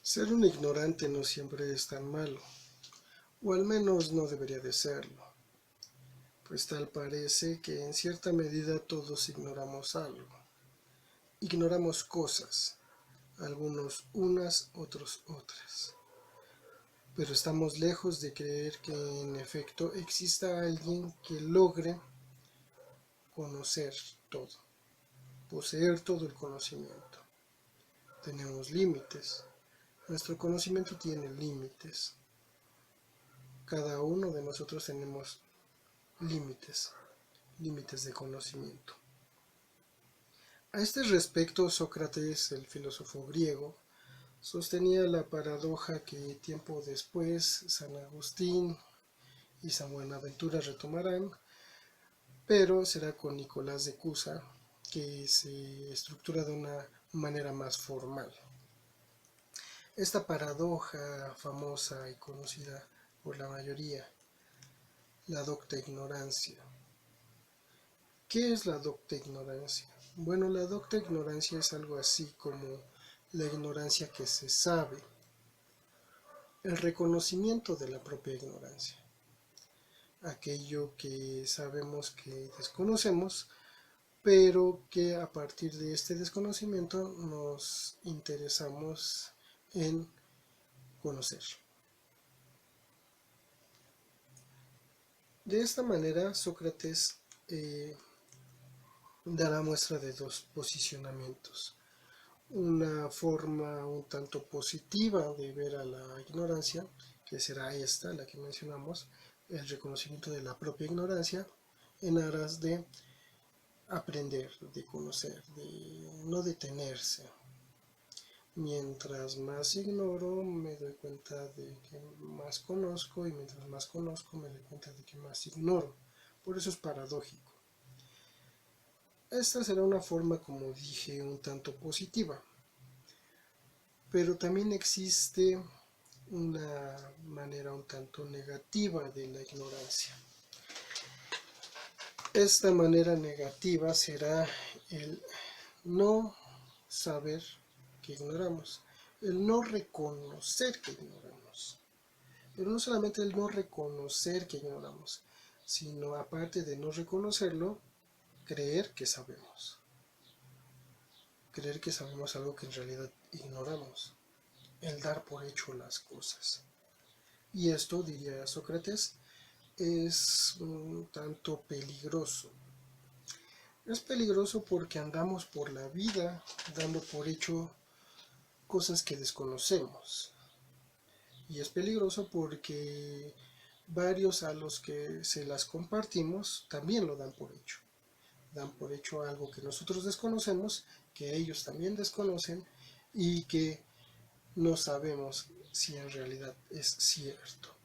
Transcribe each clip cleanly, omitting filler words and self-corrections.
Ser un ignorante no siempre es tan malo, o al menos no debería de serlo, pues tal parece que en cierta medida todos ignoramos algo. Ignoramos cosas, algunos unas, otros otras. Pero estamos lejos de creer que en efecto exista alguien que logre conocer todo, poseer todo el conocimiento. Tenemos límites. Nuestro conocimiento tiene límites. Cada uno de nosotros tenemos límites, límites de conocimiento. A este respecto, Sócrates, el filósofo griego, sostenía la paradoja que tiempo después San Agustín y San Buenaventura retomarán, pero será con Nicolás de Cusa, que se estructura de una manera más formal. Esta paradoja famosa y conocida por la mayoría, la docta ignorancia. ¿Qué es la docta ignorancia? Bueno, la docta ignorancia es algo así como la ignorancia que se sabe, el reconocimiento de la propia ignorancia, aquello que sabemos que desconocemos, pero que a partir de este desconocimiento nos interesamos en conocer. De esta manera, Sócrates dará muestra de dos posicionamientos. Una forma un tanto positiva de ver a la ignorancia, que será esta, la que mencionamos, el reconocimiento de la propia ignorancia en aras de aprender, de conocer, de no detenerse. Mientras más ignoro, me doy cuenta de que más conozco, y mientras más conozco, me doy cuenta de que más ignoro. Por eso es paradójico. Esta será una forma, como dije, un tanto positiva. Pero también existe una manera un tanto negativa de la ignorancia. Esta manera negativa será el no saber que ignoramos, el no reconocer que ignoramos. Pero no solamente el no reconocer que ignoramos, sino aparte de no reconocerlo, creer que sabemos. Creer que sabemos algo que en realidad ignoramos. El dar por hecho las cosas. Y esto, diría Sócrates, es un tanto peligroso. Es peligroso porque andamos por la vida dando por hecho cosas que desconocemos. Y es peligroso porque varios a los que se las compartimos también lo dan por hecho. Dan por hecho algo que nosotros desconocemos, que ellos también desconocen y que no sabemos si en realidad es cierto.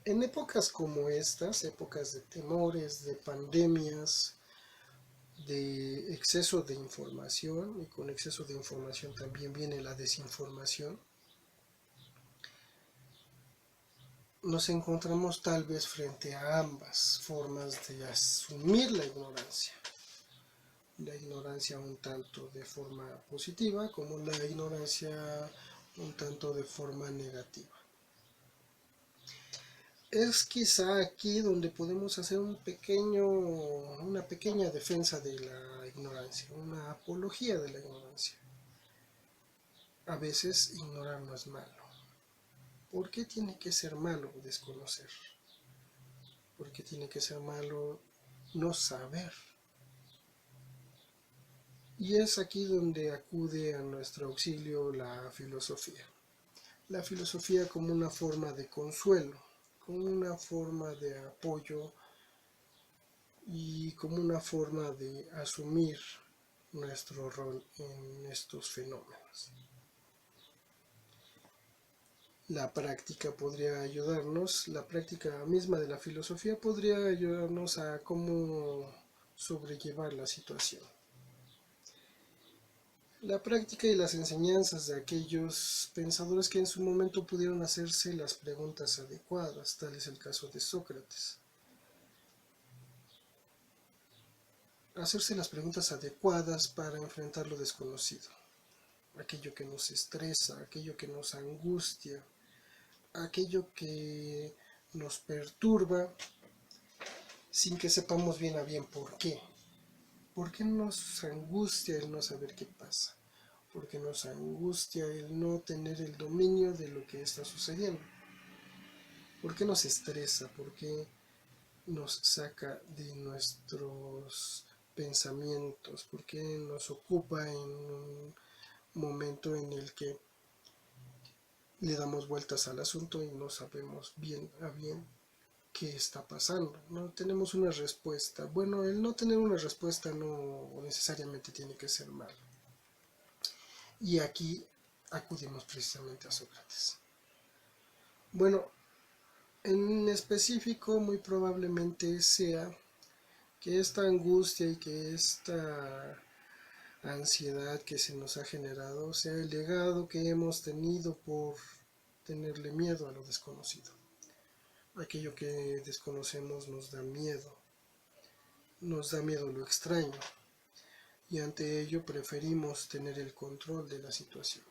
En épocas como estas, épocas de temores, de pandemias, de exceso de información, y con exceso de información también viene la desinformación, nos encontramos tal vez frente a ambas formas de asumir la ignorancia un tanto de forma positiva como la ignorancia un tanto de forma negativa. Es quizá aquí donde podemos hacer una pequeña defensa de la ignorancia, una apología de la ignorancia. A veces ignorar no es malo. ¿Por qué tiene que ser malo desconocer? ¿Por qué tiene que ser malo no saber? Y es aquí donde acude a nuestro auxilio la filosofía. La filosofía como una forma de consuelo, como una forma de apoyo y como una forma de asumir nuestro rol en estos fenómenos. La práctica podría ayudarnos, la práctica misma de la filosofía podría ayudarnos a cómo sobrellevar la situación. La práctica y las enseñanzas de aquellos pensadores que en su momento pudieron hacerse las preguntas adecuadas, tal es el caso de Sócrates. Hacerse las preguntas adecuadas para enfrentar lo desconocido. aquello que nos estresa, aquello que nos angustia, aquello que nos perturba sin que sepamos bien a bien por qué. ¿Por qué nos angustia el no saber qué pasa? ¿Por qué nos angustia el no tener el dominio de lo que está sucediendo? ¿Por qué nos estresa? ¿Por qué nos saca de nuestros pensamientos? ¿Por qué nos ocupa en un momento en el que le damos vueltas al asunto y no sabemos bien a bien qué está pasando? No tenemos una respuesta. Bueno, el no tener una respuesta no necesariamente tiene que ser malo. Y aquí acudimos precisamente a Sócrates. Bueno, en específico muy probablemente sea que esta angustia y que esta ansiedad que se nos ha generado sea el legado que hemos tenido por tenerle miedo a lo desconocido. Aquello que desconocemos nos da miedo lo extraño, y ante ello preferimos tener el control de la situación.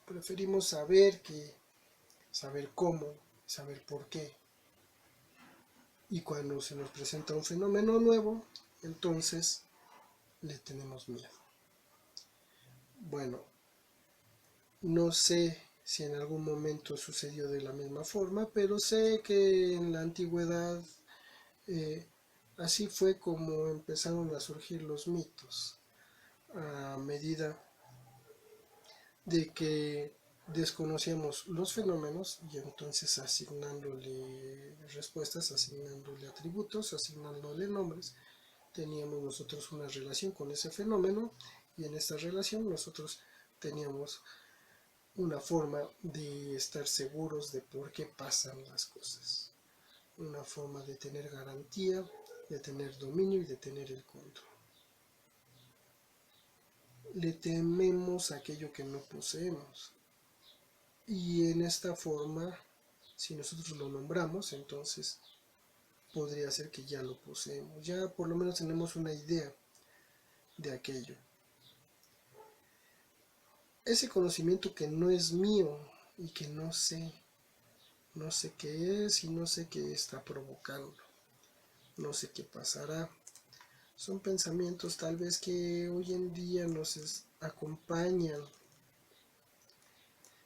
Preferimos saber cómo, saber por qué. Y cuando se nos presenta un fenómeno nuevo, entonces le tenemos miedo. Bueno, no sé si en algún momento sucedió de la misma forma, pero sé que en la antigüedad eh, así fue como empezaron a surgir los mitos, a medida de que desconocíamos los fenómenos y entonces asignándole respuestas, asignándole atributos, asignándole nombres, teníamos nosotros una relación con ese fenómeno, y en esta relación nosotros teníamos una forma de estar seguros de por qué pasan las cosas, una forma de tener garantía, de tener dominio y de tener el control. Le tememos aquello que no poseemos, y en esta forma, si nosotros lo nombramos, entonces podría ser que ya lo poseemos, ya por lo menos tenemos una idea de aquello. Ese conocimiento que no es mío y que no sé qué es y no sé qué está provocando, no sé qué pasará. Son pensamientos tal vez que hoy en día nos acompañan.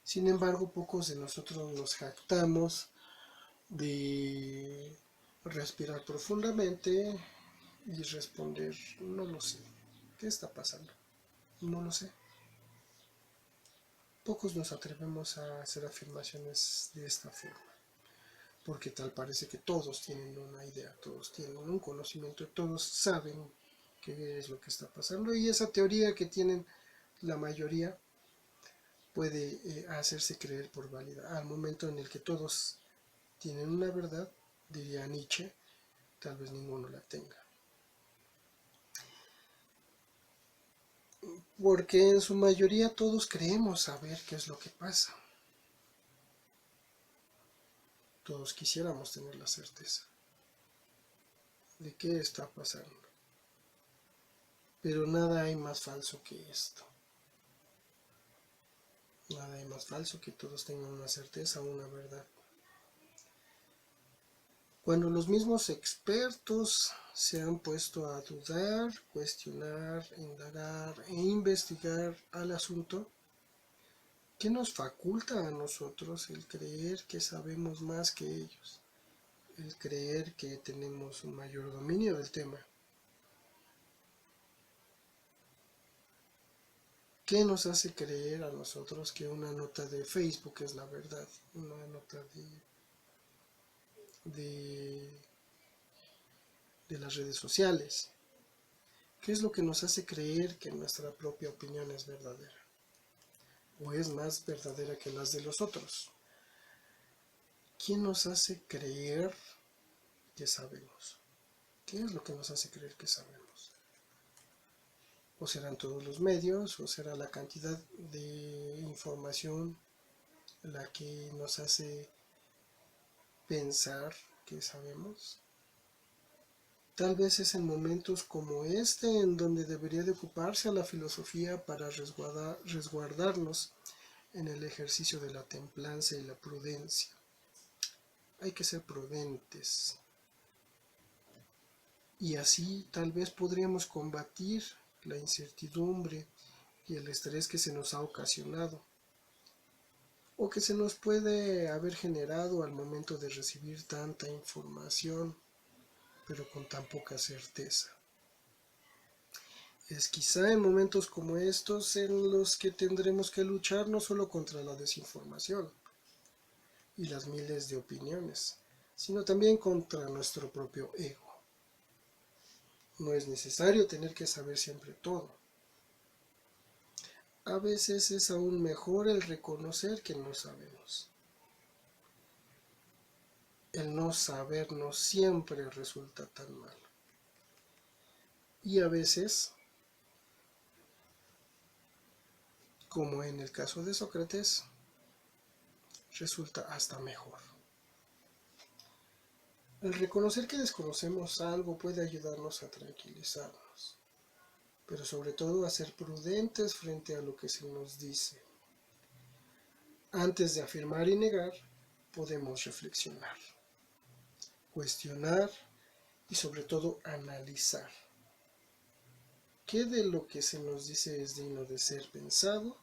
Sin embargo, pocos de nosotros nos jactamos de respirar profundamente y responder, no lo sé. ¿Qué está pasando? No lo sé. Pocos nos atrevemos a hacer afirmaciones de esta forma, porque tal parece que todos tienen una idea, todos tienen un conocimiento, todos saben qué es lo que está pasando, y esa teoría que tienen la mayoría puede hacerse creer por válida. Al momento en el que todos tienen una verdad, diría Nietzsche, tal vez ninguno la tenga. Porque en su mayoría todos creemos saber qué es lo que pasa. Todos quisiéramos tener la certeza de qué está pasando. Pero nada hay más falso que esto. Nada hay más falso que todos tengan una certeza o una verdad. Cuando los mismos expertos se han puesto a dudar, cuestionar, indagar e investigar al asunto, ¿qué nos faculta a nosotros el creer que sabemos más que ellos? El creer que tenemos un mayor dominio del tema. ¿Qué nos hace creer a nosotros que una nota de Facebook es la verdad? Una nota de las redes sociales. ¿Qué es lo que nos hace creer que nuestra propia opinión es verdadera? ¿O es más verdadera que las de los otros? ¿Quién nos hace creer que sabemos? ¿Qué es lo que nos hace creer que sabemos? ¿O serán todos los medios? ¿O será la cantidad de información la que nos hace pensar que sabemos? Tal vez es en momentos como este en donde debería de ocuparse a la filosofía para resguardarnos en el ejercicio de la templanza y la prudencia. Hay que ser prudentes y así tal vez podríamos combatir la incertidumbre y el estrés que se nos ha ocasionado o que se nos puede haber generado al momento de recibir tanta información, pero con tan poca certeza. Es quizá en momentos como estos en los que tendremos que luchar no solo contra la desinformación y las miles de opiniones, sino también contra nuestro propio ego. No es necesario tener que saber siempre todo. A veces es aún mejor el reconocer que no sabemos. El no saber no siempre resulta tan mal. Y a veces, como en el caso de Sócrates, resulta hasta mejor. El reconocer que desconocemos algo puede ayudarnos a tranquilizarnos, pero sobre todo a ser prudentes frente a lo que se nos dice. Antes de afirmar y negar, podemos reflexionar, cuestionar y sobre todo analizar. ¿Qué de lo que se nos dice es digno de ser pensado